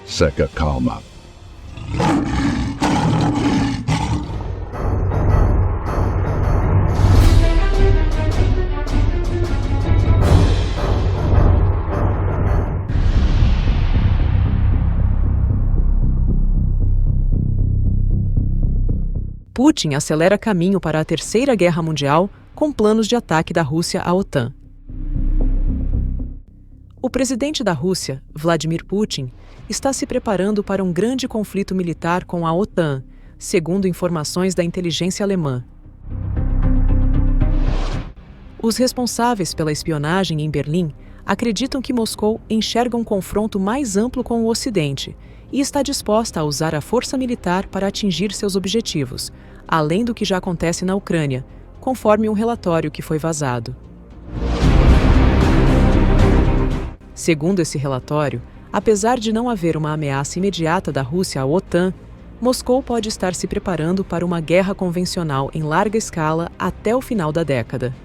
Seca calma. Putin acelera caminho para a Terceira Guerra Mundial com planos de ataque da Rússia à OTAN. O presidente da Rússia, Vladimir Putin, está se preparando para um grande conflito militar com a OTAN, segundo informações da inteligência alemã. Os responsáveis pela espionagem em Berlim acreditam que Moscou enxerga um confronto mais amplo com o Ocidente e está disposta a usar a força militar para atingir seus objetivos, além do que já acontece na Ucrânia, conforme um relatório que foi vazado. Segundo esse relatório, apesar de não haver uma ameaça imediata da Rússia à OTAN, Moscou pode estar se preparando para uma guerra convencional em larga escala até o final da década.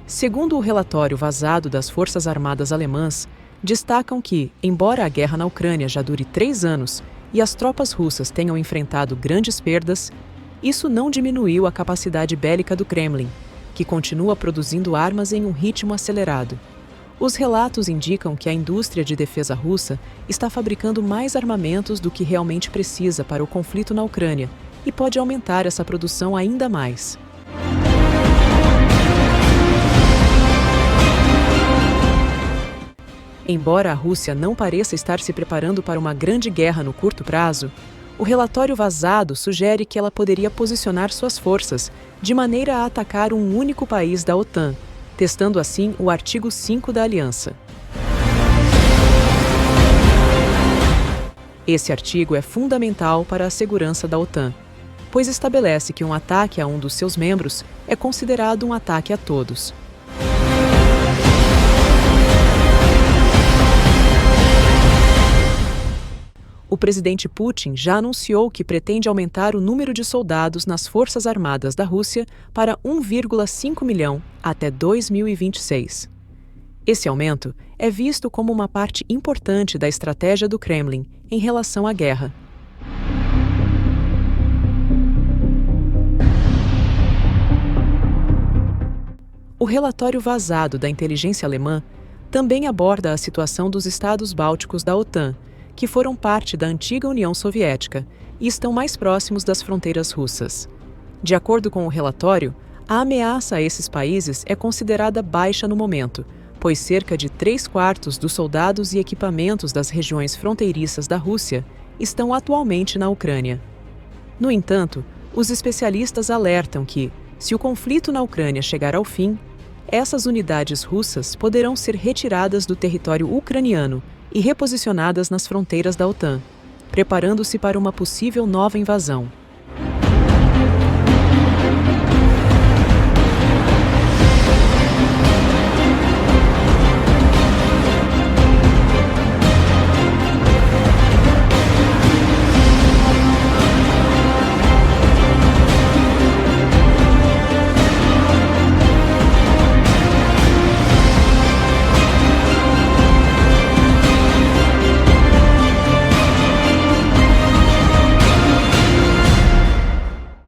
Segundo o relatório vazado das Forças Armadas Alemãs, destacam que, embora a guerra na Ucrânia já dure 3 anos e as tropas russas tenham enfrentado grandes perdas, isso não diminuiu a capacidade bélica do Kremlin, que continua produzindo armas em um ritmo acelerado. Os relatos indicam que a indústria de defesa russa está fabricando mais armamentos do que realmente precisa para o conflito na Ucrânia e pode aumentar essa produção ainda mais. Embora a Rússia não pareça estar se preparando para uma grande guerra no curto prazo, o relatório vazado sugere que ela poderia posicionar suas forças de maneira a atacar um único país da OTAN, testando assim o artigo 5 da aliança. Esse artigo é fundamental para a segurança da OTAN, pois estabelece que um ataque a um dos seus membros é considerado um ataque a todos. O presidente Putin já anunciou que pretende aumentar o número de soldados nas Forças Armadas da Rússia para 1,5 milhão até 2026. Esse aumento é visto como uma parte importante da estratégia do Kremlin em relação à guerra. O relatório vazado da inteligência alemã também aborda a situação dos estados bálticos da OTAN, que foram parte da antiga União Soviética e estão mais próximos das fronteiras russas. De acordo com o relatório, a ameaça a esses países é considerada baixa no momento, pois cerca de 3/4 dos soldados e equipamentos das regiões fronteiriças da Rússia estão atualmente na Ucrânia. No entanto, os especialistas alertam que, se o conflito na Ucrânia chegar ao fim, essas unidades russas poderão ser retiradas do território ucraniano e reposicionadas nas fronteiras da OTAN, preparando-se para uma possível nova invasão.